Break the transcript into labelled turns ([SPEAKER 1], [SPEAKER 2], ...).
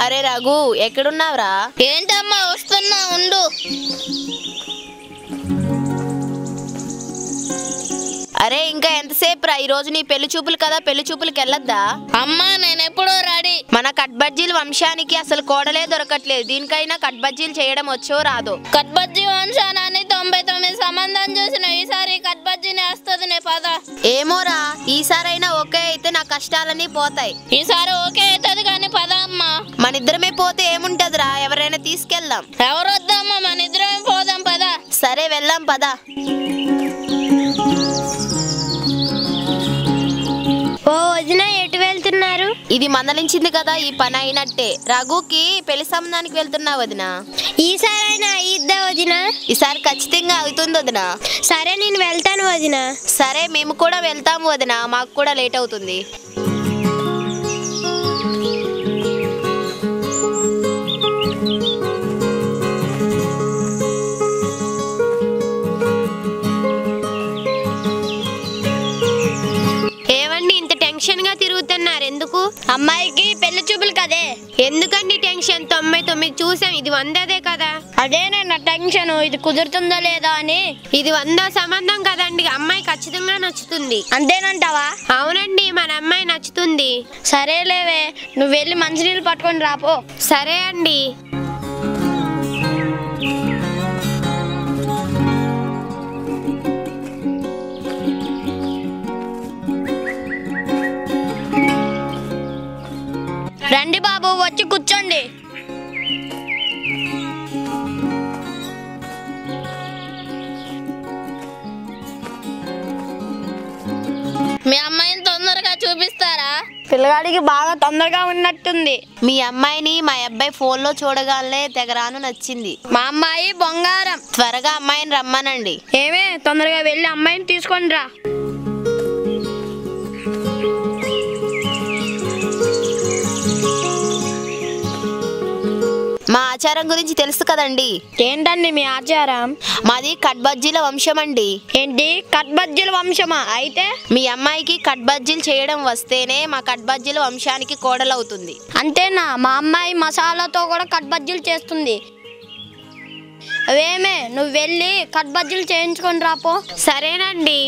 [SPEAKER 1] అరే రఘు ఎక్కడున్నావురా?
[SPEAKER 2] ఏంటమ్మా వస్తున్నా ఉండు.
[SPEAKER 1] అరే ఇంకా ఎంతసేపు రా? ఈ రోజు నీ పెళ్లి చూపులు కదా, పెళ్లి చూపులకి వెళ్ళొద్దా?
[SPEAKER 2] అమ్మా నేను ఎప్పుడో రెడీ.
[SPEAKER 1] మన కట్బజ్జీల వంశానికి అసలు కోడలే దొరకట్లేదు. దీనికైనా కట్బజ్జీలు చేయడం వచ్చో రాదో?
[SPEAKER 2] కట్బజ్జీ వంశానాన్ని 99 సంబంధం చూసిన ఈసారి కట్బజ్జీని వేస్తుంది పద.
[SPEAKER 1] ఏమోరా, ఈసారైనా ఓకే అయితే నా కష్టాలన్నీ పోతాయి.
[SPEAKER 2] ఈసారి ఓకే అవుతుంది కానీ పద అమ్మా.
[SPEAKER 1] మనిద్దరమే పోతే ఏముంటదిరా, ఎవరైనా తీసుకెళ్దాం.
[SPEAKER 2] ఎవరు వద్దమ్మా, మన ఇద్దరమే పోదాం పద.
[SPEAKER 1] సరే వెళ్దాం పద.
[SPEAKER 2] ఓ వదిన ఎటు వెళ్తున్నారు?
[SPEAKER 1] ఇది మందలించింది కదా, ఈ పని అయినట్టే. రఘుకి పెళ్లి సంబంధానికి వెళ్తున్నా వదిన.
[SPEAKER 2] ఈసారైనా ఇద్దా వదిన?
[SPEAKER 1] ఈసారి ఖచ్చితంగా అవుతుంది వదిన.
[SPEAKER 2] సరే నేను వెళ్తాను వదిన.
[SPEAKER 1] సరే మేము కూడా వెళ్తాము వదిన, మాకు కూడా లేట్ అవుతుంది.
[SPEAKER 2] టెన్షన్ గా తిరుగుతున్నారు ఎందుకు? అమ్మాయికి పెళ్లి చూపులు కదే. ఎందుకండి టెన్షన్? 99 చూసాం, ఇది 100దే కదా. అదేనే నా టెన్షన్, ఇది కుదురుతుందో లేదా అని. ఇది 100 సంబంధం కదండి, అమ్మాయి ఖచ్చితంగా నచ్చుతుంది. అంతేనంటావా? అవునండి, మన అమ్మాయి నచ్చుతుంది. సరేలేవే, నువ్వు వెళ్ళి మంచినీళ్ళు పట్టుకొని రాపో. సరే అండి. రండి బాబు, వచ్చి కూర్చోండి. మీ అమ్మాయిని తొందరగా చూపిస్తారా? పిల్లగాడికి బాగా తొందరగా ఉన్నట్టుంది.
[SPEAKER 1] మీ అమ్మాయిని మా అబ్బాయి ఫోన్ లో చూడగానే తెగరాను నచ్చింది.
[SPEAKER 2] మా అమ్మాయి బంగారం.
[SPEAKER 1] త్వరగా అమ్మాయిని రమ్మనండి.
[SPEAKER 2] ఏమే తొందరగా వెళ్ళి అమ్మాయిని తీసుకొని రా.
[SPEAKER 1] మా ఆచారం గురించి తెలుసు కదండి.
[SPEAKER 2] ఏంటండి మీ ఆచారం?
[SPEAKER 1] మాది కట్బజ్జీల వంశం అండి.
[SPEAKER 2] ఏంటి కట్బజ్జీల వంశమా? అయితే
[SPEAKER 1] మీ అమ్మాయికి కట్బజ్జీలు చేయడం వస్తేనే మా కట్బజ్జీల వంశానికి కోడలవుతుంది.
[SPEAKER 2] అంతేనా? మా అమ్మాయి మసాలాతో కూడా కట్బజ్జీలు చేస్తుంది. అవేమే నువ్వు వెళ్ళి కట్బజ్జీలు చేయించుకొని రాపో. సరేనండి.